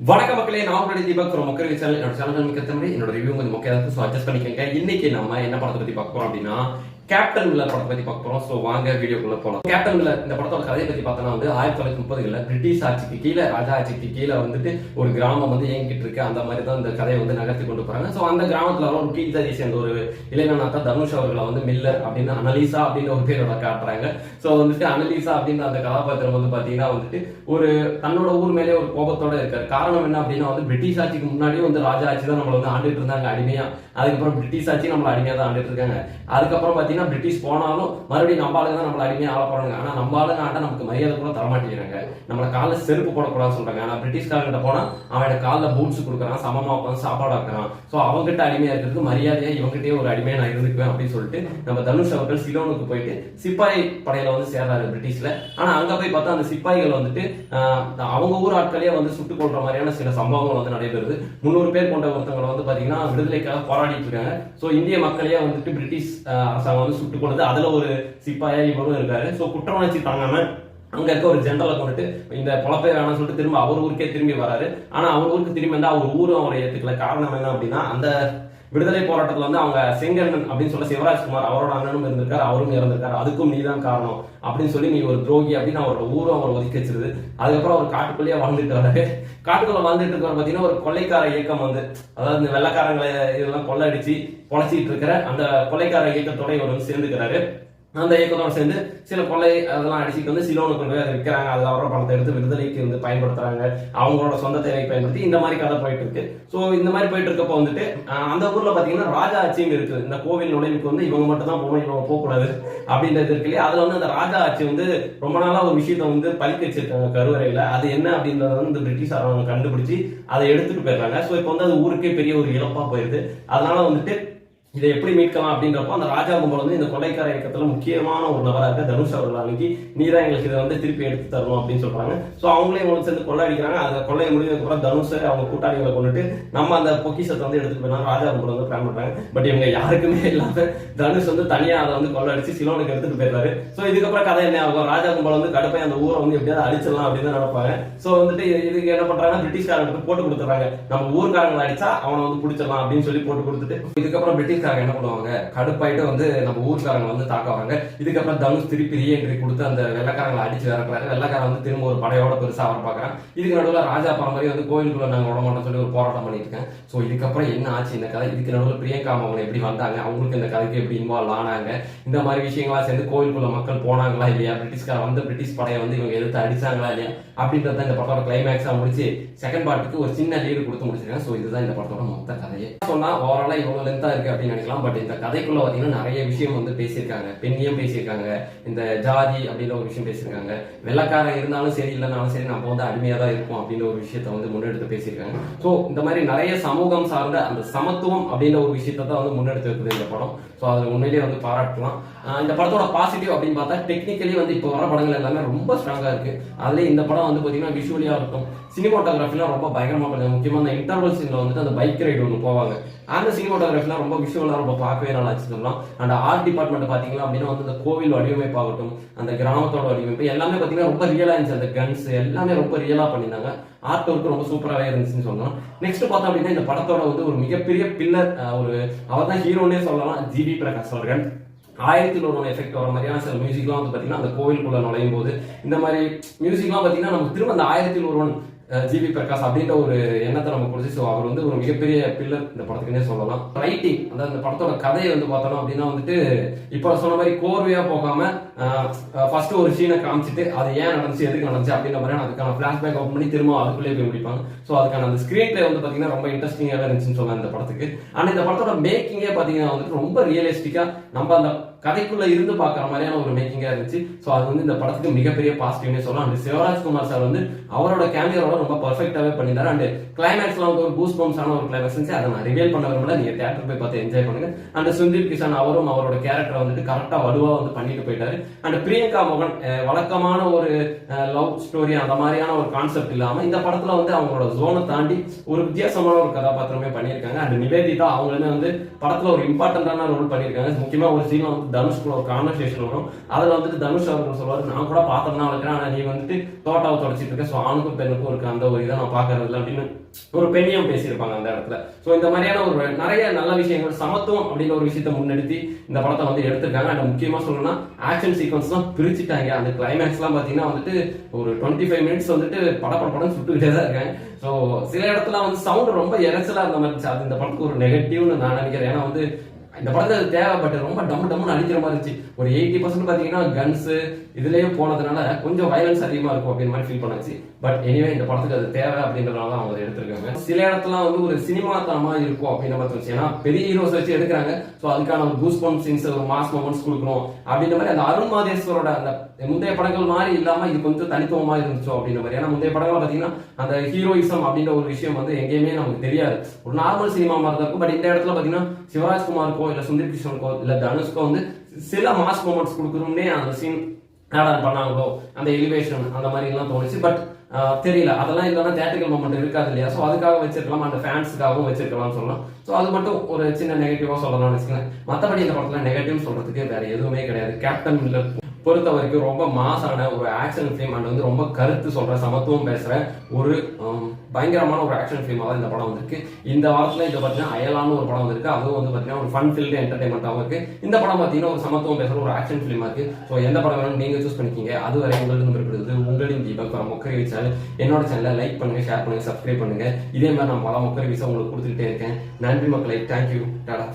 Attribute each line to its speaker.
Speaker 1: வணக்க மக்களே, நான் உங்களுடைய தீபக் ஒரு மக்கள் சேனல். என்னோட சேனல் மிக்க தமிழ், என்னோட ரிவ்யூ கொஞ்சம் மொக்கையா இருக்கு. ஸோ அட்ஜஸ்ட் பண்ணிக்கங்க. இன்னைக்கு நம்ம என்ன படத்தை பத்தி பார்க்க போறோம் அப்படின்னா கேப்டன் மில்லர் படத்தை பத்தி பார்க்க போறோம். ஸோ வாங்க வீடியோக்குள்ள போகலாம். கேப்டன் மில்லர் இந்த படத்தோட கதையை பத்தி பார்த்தோம்னா 1930களில் பிரிட்டிஷ் ஆட்சிக்கு கீழே, ராஜா ஆட்சிக்கு கீழே ஒரு கிராமம் இயங்கிட்டு இருக்கு. அந்த மாதிரி தான் இந்த கதையை நகர்த்தி கொண்டு போறாங்க. ஸோ அந்த கிராமத்துல ஒரு கீழ்ஜாதியை சேர்ந்த ஒரு இளைஞனா தான் தனுஷ் அவர்களை மில்லர் அப்படின்னு அனலீசா அப்படின்ற ஒரு பேரோட காட்டுறாங்க. ஸோ அனலீசா அப்படின்ற அந்த கதாபாத்திரம் பாத்தீங்கன்னா ஒரு தன்னோட ஊர் மேலே ஒரு கோபத்தோட இருக்காரு. காரணம் என்ன அப்படின்னா பிரிட்டிஷ் ஆட்சிக்கு முன்னாடியும் ராஜா ஆட்சி தான் நம்மள ஆண்டுட்டு இருந்தாங்க அடிமையா. அதுக்கப்புறம் பிரிட்டிஷ் ஆட்சி நம்மள அடிமையா தான் ஆண்டுட்டு இருக்காங்க. அதுக்கப்புறம் பாத்தீங்கன்னா பிரிட்டிஷ் போனாலும் மறுபடியும் நம்ம ஆளுங்க தான் நம்மள அடிமையா ஆள போறாங்க. ஆனா நம்ம ஆளுங்க ஆண்டா நமக்கு மரியாதை கூட தரமாட்டேங்கிறாங்க. நம்மள கால செருப்பு போடக்கூடாதுன்னு சொல்றாங்க. ஆனா பிரிட்டிஷ்காரங்கிட்ட போனா அவனோட கால பூட்ஸ் கொடுக்குறான், சமமா உட்காந்து சாப்பாடு ஆக்குறான். ஸோ அவங்ககிட்ட அடிமையா இருக்கிறதுக்கு மரியாதையா இவங்ககிட்டயே ஒரு அடிமையா நான் இருந்துக்குவேன் அப்படின்னு சொல்லிட்டு நம்ம தனுஷ் அவர்கள் சிலோனுக்கு போயிட்டு சிப்பாய் படையில சேர்றாரு பிரிட்டிஷ்ல. ஆனா அங்க போய் பார்த்தா அந்த சிப்பாய்கள் அவங்க ஊர் ஆட்களையே சுட்டுக் கொள்ற மாதிரியான சில சம்பவங்கள் நடைபெறுது. 300 பேர் கொண்ட ஒருத்தவங்களை பாத்தீங்கன்னா விடுதலைக்காக போராடிட்டு இருக்காங்க. சோ இந்திய மக்களையே பிரிட்டிஷ் அரசாங்கம் சுட்டுக் கொள்ளுது. அதுல ஒரு சிப்பாயா இவரும் இருக்காரு. சோ குற்ற உணர்ச்சி தாங்காம அங்க இருக்க ஒரு ஜெனரலை கொண்டுட்டு இந்த பொழப்பே வேணாம்னு சொல்லிட்டு திரும்ப அவர் ஊருக்கே திரும்பி வராரு. ஆனா அவர் ஊருக்கு திரும்பி வந்தா அவர் ஊரும் அவரை ஏத்துக்கல. காரணம் என்ன அப்படின்னா அந்த விடுதலை போராட்டத்துல அவங்க செங்கண்ணன் அப்படின்னு சொல்ல சிவராஜ்குமார் அவரோட அண்ணனும் இருந்திருக்காரு, அவரும் இறந்திருக்காரு. அதுக்கும் நீதான் காரணம் அப்படின்னு சொல்லி நீ ஒரு துரோகி அப்படின்னு அவரோட ஊரும் அவர் ஒதுக்கி வச்சிருது. அதுக்கப்புறம் அவர் காட்டுக்குள்ளேயே வாழ்ந்துட்டு வராரு. காட்டுக்குள்ள வாழ்ந்துட்டு இருக்கிற பாத்தீங்கன்னா ஒரு கொள்ளைக்கார இயக்கம் அதாவது இந்த வெள்ளக்காரங்களை இதெல்லாம் கொள்ளடிச்சு பொழைச்சிட்டு இருக்கிற அந்த கொள்ளைக்கார இயக்கத்தோட இவர் சேர்ந்துக்கிறாரு. அந்த இயக்கத்தோட சேர்ந்து சில கொள்ளை அதெல்லாம் அடிச்சுட்டு சிலோனுக்கு கொண்டு போய் அதை விற்கிறாங்க. அதுல அவரோட பணத்தை எடுத்து விடுதலைக்கு பயன்படுத்துறாங்க. அவங்களோட சொந்த தேவைக்கு பயன்படுத்தி இந்த மாதிரி கதை போயிட்டு இருக்கு. சோ இந்த மாதிரி போயிட்டு இருக்கப்போ அந்த ஊர்ல பாத்தீங்கன்னா ராஜா ஆட்சியும் இருக்கு. இந்த கோவில் நுழைவுக்கு இவங்க மட்டும் தான் போகணும், இவங்க போகக்கூடாது அப்படின்றது இருக்கு இல்லையா. அதுல அந்த ராஜா ஆட்சி ரொம்ப நாளா ஒரு விஷயத்த பழிக்க வச்சிருக்காங்க கருவறையில. அது என்ன அப்படின்றத இந்த பிரிட்டிஷ் அவங்க கண்டுபிடிச்சு அதை எடுத்துட்டு போயிடுறாங்க. சோ இப்போ அது ஊருக்கே பெரிய ஒரு இழப்பா போயிருது. அதனால இதை எப்படி மீட்கலாம் அப்படின்றப்போ அந்த ராஜா கும்பல் இந்த கொள்ளைக்கார இயக்கத்துல முக்கியமான ஒரு நபராக இருக்க தனுஷ் அவர்கள் அன்னைக்கு நீதான் எங்களுக்கு இதை திருப்பி எடுத்து தரணும் அப்படின்னு சொல்றாங்க. சோ அவங்களே சேர்ந்து கொள்ளை அடிக்கிறாங்க. அந்த கொள்ளை முடிவுக்கு அப்புறம் தனுஷ் அவங்க கூட்டாளிகளை கொண்டுட்டு நம்ம அந்த பொக்கிஷத்தை எடுத்துட்டு போயிடலாம் ராஜா கும்பல் பிளான் பண்றாங்க. பட் இவங்க யாருக்குமே இல்லாம தனுஷ் தனியா அதை கொள்ளை அடிச்சு சிலோனுக்கு எடுத்துட்டு போயிடுறாரு. சோ இதுக்கப்புறம் கதை என்ன ஆகும், ராஜா கும்பல் கடுப்பை அந்த ஊரை எப்படியாவது அடிச்சிடலாம் அப்படின்னு நினைப்பாங்க. சோ இதுக்கு என்ன பண்றாங்க, பிரிட்டிஷ்காரங்களுக்கு போட்டு கொடுத்துறாங்க. நம்ம ஊர்காரங்களை அடிச்சா அவனை பிடிச்சிடலாம் அப்படின்னு சொல்லி போட்டு கொடுத்துட்டு இதுக்கப்புறம் பிரிட்டிஷ் என்ன பண்ணுவாங்க, கடுப்பாயிட்டு நம்ம ஊர்க்காரங்க தாக்க வராங்க. இதுக்கப்புறம் தனுஷ் திருப்பி ரீஎன்ட்ரி கொடுத்து அந்த வெள்ளக்காரங்களை அடிச்சு இறக்குறாரு. வெள்ளக்காரன் திரும்ப ஒரு படையோட பெருசா வர பாக்குறான். இதுக்கு நடுவில் ராஜா பரம்பரை கோயிலுக்குள்ள நாங்க விட மாட்டோம் சொல்லி ஒரு போராட்டம் பண்ணிருக்கேன். சோ இதுக்கப்புறம் என்ன ஆச்சு இந்த கதை, இதுக்கு நடுவில் பிரியங்கா அவங்க எப்படி வந்தாங்க, அவங்களுக்கு இந்த கதைக்கு எப்படி இன்வால்வ் ஆனாங்க, இந்த மாதிரி விஷயங்களா சேர்ந்து கோயிலுக்குள்ள மக்கள் போனாங்களா இல்லையா, பிரிட்டிஷ்கார பிரிட்டிஷ் படையை இவங்க எதிர்த்து அடிச்சாங்களா இல்லையா அப்படின்றத இந்த படத்தோட கிளைமேக்ஸா முடிச்சு செகண்ட் பார்ட்டுக்கு ஒரு சின்ன லீடு கொடுத்து முடிச்சிருக்காங்க. சோ இதுதான் இந்த படத்தோட மொத்த கதையே. சொன்னா ஓவராலா இவ்வளவு லென்த்தா இருக்கு அப்படின்னு நினைக்கலாம். பட் இந்த கதைக்குள்ள பாத்தீங்கன்னா நிறைய விஷயம் பேசியிருக்காங்க. பெண்ணியம் பேசியிருக்காங்க, இந்த ஜாதி அப்படின்ற ஒரு விஷயம் பேசியிருக்காங்க. வெள்ளக்காரன் இருந்தாலும் சரி இல்லைனாலும் சரி நம்ம அடிமையா தான் இருக்கும் அப்படின்ற ஒரு விஷயத்த முன்னெடுத்து பேசியிருக்காங்க. சோ இந்த மாதிரி நிறைய சமூகம் சார்ந்த அந்த சமத்துவம் அப்படின்ற ஒரு விஷயத்த தான் முன்னெடுத்து இருக்குது இந்த படம். சோ அதுல உண்மையிலேயே பாராட்டலாம். இந்த படத்தோட பாசிட்டிவ் அப்படின்னு பார்த்தா டெக்னிக்கலி இப்போ வர படங்கள் எல்லாமே ரொம்ப ஸ்ட்ராங்கா இருக்கு. அதுல இந்த படம் பாத்தீங்கன்னா விஷுவலியா இருக்கும், சினிமாட்டோகிராஃபிலாம் ரொம்ப பயங்கரமா பண்ணுங்க. முக்கியமா அந்த இன்டர்வல் சீன்ல அந்த பைக் ரைடு ஒன்று போவாங்க. அந்த சினிமாட்டோகிராஃபிலாம் ரொம்ப விஷுவலா ரொம்ப பார்க்கவே நல்லா சொல்லலாம். அண்ட் ஆர்ட் டிபார்ட்மெண்ட் பாத்தீங்கன்னா அப்படின்னா இந்த கோவில் வடிவமைப்பு ஆகட்டும், அந்த கிராமத்தோட வடிவமைப்பு எல்லாமே பாத்தீங்கன்னா ரொம்ப ரியலா இருந்துச்சு. அந்த கன்ஸ் எல்லாமே ரொம்ப ரியலா பண்ணியிருந்தாங்க. ஆர்ட் ஒர்க் ரொம்ப சூப்பராகவே இருந்துச்சுன்னு சொல்லலாம். நெக்ஸ்ட் பார்த்தோம் அப்படின்னா இந்த படத்தோட ஒரு மிகப்பெரிய பில்லர் அவர் தான் ஹீரோனே சொல்லலாம், ஜிவி பிரகாஷ் அவர்கள். 1001 எஃபெக்ட் வர மாதிரியான சில மியூசிக்லாம் பாத்தீங்கன்னா அந்த கோவிலுக்குள்ள நுழையும் போது இந்த மாதிரி மியூசிக்லாம் பாத்தீங்கன்னா நமக்கு திரும்ப அந்த 1001 ஜிவி பிரகாஷ் அப்படின்ற ஒரு எண்ணத்தை நம்ம கொடுத்து. ஸோ அவர் ஒரு மிகப்பெரிய பில்லர் இந்த படத்துக்குன்னே சொல்லலாம். ரைட்டிங் அதாவது இந்த படத்தோட கதையை பார்த்தோம் அப்படின்னா இப்போ சொன்ன மாதிரி கோர்வையா போகாம ஃபர்ஸ்ட் ஒரு சீனை காமிச்சிட்டு அது ஏன் நடந்துச்சு எதுக்கு நடந்துச்சு அப்படின்ற மாதிரி அதுக்கான பிளாஷ்பேக் ஓப்பன் பண்ணி திரும்ப அதுக்குள்ளே போய் முடிப்பாங்க. ஸோ அதுக்கான அந்த ஸ்கிரீன் பிளே பாத்தீங்கன்னா ரொம்ப இன்ட்ரெஸ்டிங்காக இருந்துச்சுன்னு சொல்லலாம் இந்த படத்துக்கு. ஆனா இந்த படத்தோட மேக்கிங்கே பாத்தீங்கன்னா ரொம்ப ரியலிஸ்டிக்கா நம்ம அந்த கதைக்குள்ள இருந்து பாக்குற மாதிரியான ஒரு மேக்கிங்கா இருந்துச்சு. சோ அது இந்த படத்துக்கு மிகப்பெரிய பாசிட்டிவ்னே சொல்லலாம். அண்ட் சிவராஜ்குமார் சார் அவரோட கேமியோட ரொம்ப பர்ஃபெக்டாவே பண்ணிருந்தாரு. அண்ட் கிளைமேக்ஸ்ல ஒரு பூஸ்ட் பம்ப்ஸான ஒரு கிளைமேக்ஸ் இருந்துச்சு. அதை நான் ரிவீல் பண்ண விரும்பல, நீங்க தியேட்டர் போய் பார்த்து என்ஜாய் பண்ணுங்க. அண்ட் சுந்தீப் கிஷன் அவரும் அவரோட கேரக்டர் கரெக்டா வலுவா பண்ணிட்டு போயிட்டாரு. அண்ட் பிரியங்கா மோகன் வழக்கமான ஒரு லவ் ஸ்டோரி அந்த மாதிரியான ஒரு கான்செப்ட் இல்லாம இந்த படத்துல அவங்களோட ஜோனை தாண்டி ஒரு வித்தியாசமான ஒரு கதாபாத்திரமே பண்ணியிருக்காங்க. அண்ட் நிவேதிதா அவங்களுமே படத்துல ஒரு இம்பார்ட்டன்டான ரோல் பண்ணியிருக்காங்க. முக்கியமா ஒரு சீன் தனுஷ்குள்ள ஒரு கான்வர்சேஷன் வரும். அதுல வந்துட்டு தனுஷ் அவர்கள் சொல்லுவாரு, நான் கூட பாத்திரம் இருக்கிறேன், ஆனா நீ வந்துட்டு தோட்டாவை தொடச்சிட்டு இருக்க, ஸோ ஆணுக்கும் பெண்ணுக்கும் இருக்கு அந்த ஒரு இதை நான் பாக்குறது இல்லை அப்படின்னு ஒரு பெண்ணியம் பேசியிருப்பாங்க அந்த இடத்துல. ஸோ இந்த மாதிரியான ஒரு நிறைய நல்ல விஷயங்கள், சமத்துவம் அப்படின்ற ஒரு விஷயத்தை முன்னெடுத்து இந்த படத்தை வந்து எடுத்திருக்காங்க. அண்ட் முக்கியமா சொல்லணும்னா ஆக்ஷன் சீக்வன்ஸ் தான் பிரிச்சுட்டாங்க. அந்த கிளைமேக்ஸ் எல்லாம் பாத்தீங்கன்னா வந்துட்டு ஒரு 25 மினிட்ஸ் வந்துட்டு படம் சுட்டுக்கிட்டே தான் இருக்காங்க. ஸோ சில இடத்துல வந்து சவுண்ட் ரொம்ப இறைச்சலா இருந்த மாதிரி இருந்துச்சு. அது இந்த படத்துக்கு ஒரு நெகட்டிவ்னு நான் நினைக்கிறேன். ஏன்னா வந்து இந்த படத்தை தேவைப்பட்டு ரொம்ப டம்முன்னு அடிக்கிற மாதிரி இருந்துச்சு. ஒரு 80% பாத்தீங்கன்னா கன்ஸ் இதுலயே போனதுனால கொஞ்சம் வயலன்ஸ் அதிகமா இருக்கும் அப்படின்னு மாதிரி ஃபீல் பண்ணாச்சு. பட் எனிவே இந்த படத்துக்கு அது தேவை அப்படின்றதுனால அவங்க எடுத்திருக்காங்க. சில இடத்துல வந்து ஒரு சினிமா தனமா இருக்கும் அப்படின்ற மாதிரி இருந்துச்சு. ஏன்னா பெரிய ஹீரோஸ் வச்சு எடுக்கிறாங்க. ஸோ அதுக்கான ஒரு கூஸ் பம்ப் சீன்ஸ், ஒரு மாஸ் மொமெண்ட்ஸ் கொடுக்கணும் அப்படின்ற மாதிரி அந்த அருண் மாதேஸ்வரோட அந்த முந்தைய படங்கள் மாதிரி இல்லாம இது கொஞ்சம் தனித்துவமா இருந்துச்சோ அப்படின்ற மாதிரி. ஏன்னா முந்தைய படங்கள் பாத்தீங்கன்னா அந்த ஹீரோயிசம் அப்படின்ற ஒரு விஷயம் வந்து எங்கேயுமே நமக்கு தெரியாது. ஒரு நார்மல் சினிமா மாதிரி தான் இருக்கும். பட் இந்த இடத்துல பாத்தீங்கன்னா சிவராஜ்குமாருக்கோ இல்ல சுந்தர் கிஷனுக்கோ இல்ல தனுஷ்கோ வந்து சில மாஸ் மொமெண்ட்ஸ் கொடுக்கணும்னே அந்த சீன் ஆட் பண்ணாங்களோ, அந்த எலிவேஷன் அந்த மாதிரி எல்லாம் தோணுச்சு. பட் தெரியல, அதெல்லாம் இல்லைன்னா தியேட்டரிக்கல் மொமெண்ட் இருக்காது இல்லையா? ஸோ அதுக்காக வச்சிருக்கலாம், அந்த ஃபேன்ஸுக்காகவும் வச்சிருக்கலாம்னு சொல்லலாம். ஸோ அது மட்டும் ஒரு சின்ன நெகட்டிவா சொல்லலாம்னு வச்சுக்கோங்க. மற்றபடி இந்த படத்துல நெகட்டிவ் சொல்றதுக்கு வேற எதுவுமே கிடையாது. கேப்டன் மில்லர் பொறுத்த வரைக்கும் ரொம்ப மாசான ஒரு ஆக்ஷன் ஃபிலிம் அண்ட் வந்து ரொம்ப கருத்து சொல்ற, சமத்துவம் பேசுற ஒரு பயங்கரமான ஒரு ஆக்ஷன் ஃபிலிமா தான் இந்த படம் வந்திருக்கு. இந்த வாரத்துல இது பார்த்தீங்கன்னா அயலான ஒரு படம் வந்திருக்கு. அதுவும் வந்து பார்த்தீங்கன்னா ஒரு ஃபன் ஃபில்டு என்டர்டைன்மெண்ட்டாகவும் இருக்கு. இந்த படம் பார்த்தீங்கன்னா ஒரு சமத்துவம் பேசுற ஒரு ஆக்ஷன் ஃபிலிமா இருக்கு. ஸோ எந்த படம் வேணும் நீங்க சூஸ் பண்ணிக்கிங்க. அதுவரை உங்களுக்கு இருக்கிறது உங்களின் தீபக் மொக்கரி சேனல். என்னோட சேனலை லைக் பண்ணுங்க, ஷேர் பண்ணுங்க, சப்ஸ்கிரைப் பண்ணுங்க. இதே மாதிரி நான் பல மொக்கரி வீசா உங்களுக்கு கொடுத்துக்கிட்டே இருக்கேன். நன்றி மக்களை, தேங்க்யூ, டாடா.